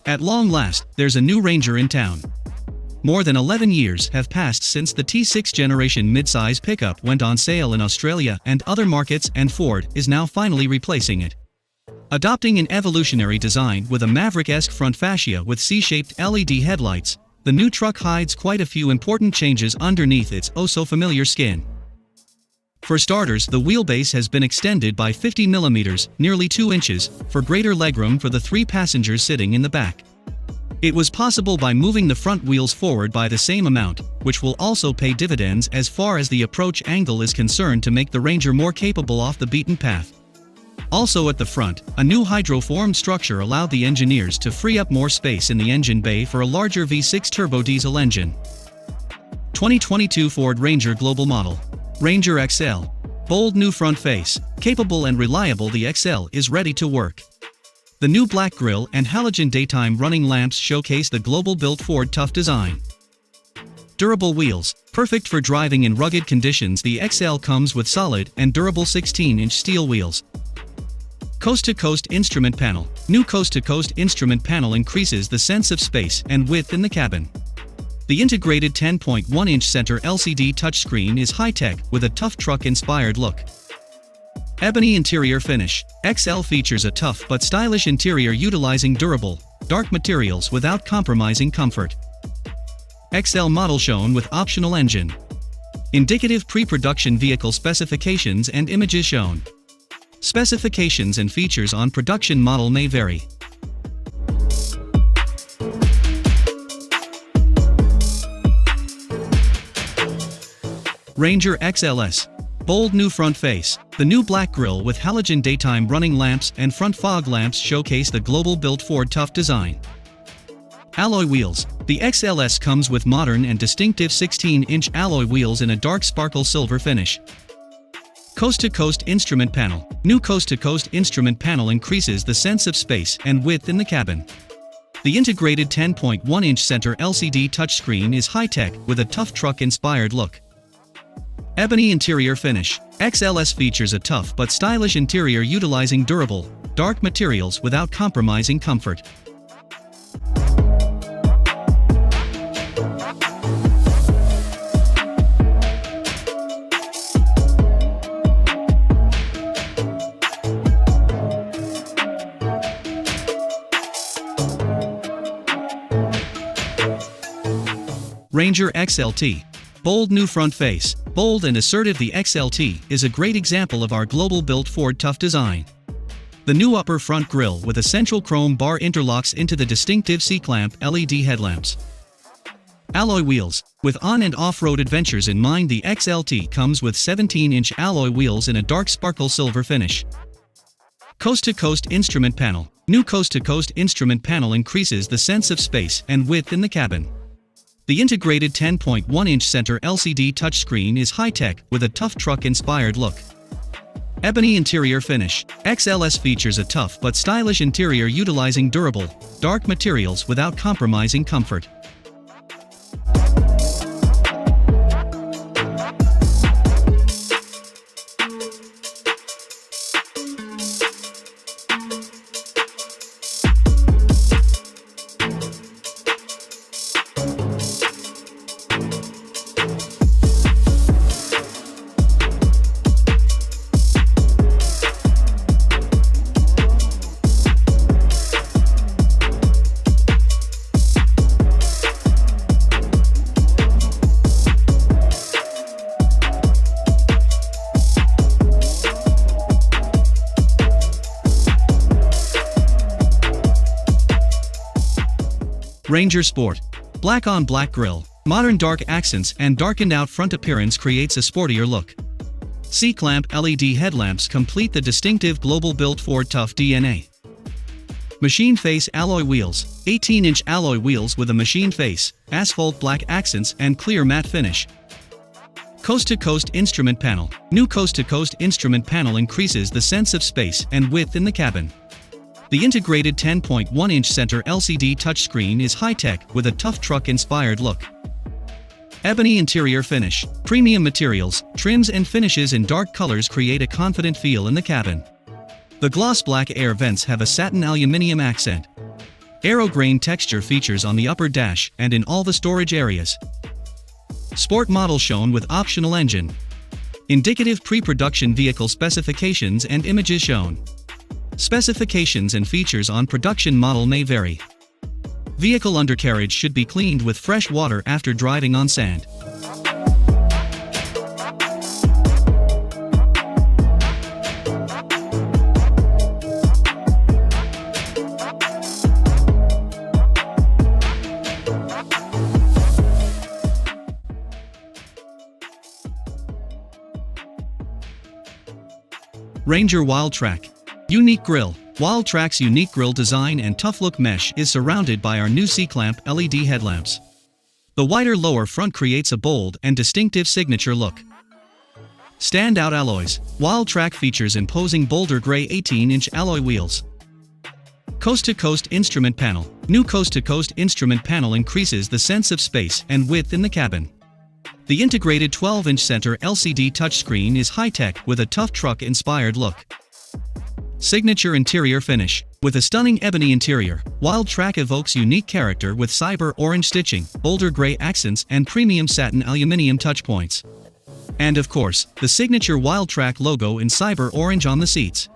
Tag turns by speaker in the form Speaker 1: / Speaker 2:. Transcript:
Speaker 1: At long last, there's a new Ranger in town. More than 11 years have passed since the T6 generation midsize pickup went on sale in Australia and other markets, and Ford is now finally replacing it. Adopting an evolutionary design with a Maverick-esque front fascia with C-shaped LED headlights, the new truck hides quite a few important changes underneath its oh-so-familiar skin. For starters, the wheelbase has been extended by 50 mm, nearly 2 inches, for greater legroom for the 3 passengers sitting in the back. It was possible by moving the front wheels forward by the same amount, which will also pay dividends as far as the approach angle is concerned to make the Ranger more capable off the beaten path. Also at the front, a new hydroformed structure allowed the engineers to free up more space in the engine bay for a larger V6 turbodiesel engine. 2022 Ford Ranger Global Model. Ranger XL. Bold new front face, capable and reliable. The XL is ready to work. The new black grille and halogen daytime running lamps showcase the global-built Ford tough design. Durable wheels, perfect for driving in rugged conditions. The XL comes with solid and durable 16-inch steel wheels. Coast-to-coast instrument panel. New coast-to-coast instrument panel increases the sense of space and width in the cabin. The integrated 10.1-inch center LCD touchscreen is high-tech with a tough truck-inspired look. Ebony interior finish. XL features a tough but stylish interior utilizing durable, dark materials without compromising comfort. XL model shown with optional engine. Indicative pre-production vehicle specifications and images shown. Specifications and features on production model may vary. Ranger XLS. Bold new front face. The new black grille with halogen daytime running lamps and front fog lamps showcase the global-built Ford tough design. Alloy wheels. The XLS comes with modern and distinctive 16-inch alloy wheels in a dark sparkle silver finish. Coast-to-coast instrument panel. New coast-to-coast instrument panel increases the sense of space and width in the cabin. The integrated 10.1-inch center LCD touchscreen is high-tech with a tough truck-inspired look. Ebony interior finish. XLS features a tough but stylish interior utilizing durable, dark materials without compromising comfort. Ranger XLT. Bold new front face. Bold and assertive. The XLT is a great example of our global-built Ford tough design. The new upper front grille with a central chrome bar interlocks into the distinctive C-clamp LED headlamps. Alloy wheels. With on- and off-road adventures in mind, the XLT comes with 17-inch alloy wheels in a dark sparkle silver finish. Coast-to-coast instrument panel. New coast-to-coast instrument panel increases the sense of space and width in the cabin. The integrated 10.1-inch center LCD touchscreen is high-tech with a tough truck-inspired look. Ebony interior finish. XLS features a tough but stylish interior utilizing durable, dark materials without compromising comfort. Ranger Sport. Black on black grille. Modern dark accents and darkened out front appearance creates a sportier look. C-clamp LED headlamps complete the distinctive global-built Ford tough DNA. Machine face alloy wheels. 18-inch alloy wheels with a machine face, asphalt black accents and clear matte finish. Coast-to-coast instrument panel. New coast-to-coast instrument panel increases the sense of space and width in the cabin. The integrated 10.1-inch center LCD touchscreen is high-tech with a tough truck-inspired look. Ebony interior finish. Premium materials, trims and finishes in dark colors create a confident feel in the cabin. The gloss black air vents have a satin aluminum accent. Aero grain texture features on the upper dash and in all the storage areas. Sport model shown with optional engine. Indicative pre-production vehicle specifications and images shown. Specifications and features on production model may vary. Vehicle undercarriage should be cleaned with fresh water after driving on sand. Ranger Wildtrak. Unique grille. Wildtrak's unique grille design and tough-look mesh is surrounded by our new C-clamp LED headlamps. The wider lower front creates a bold and distinctive signature look. Standout alloys. Wildtrak features imposing Boulder Gray 18-inch alloy wheels. Coast-to-coast instrument panel. New coast-to-coast instrument panel increases the sense of space and width in the cabin. The integrated 12-inch center LCD touchscreen is high-tech with a tough truck-inspired look. Signature interior finish. With a stunning ebony interior, Wildtrak evokes unique character with cyber orange stitching, Boulder Gray accents and premium satin aluminum touchpoints. And of course, the signature Wildtrak logo in cyber orange on the seats.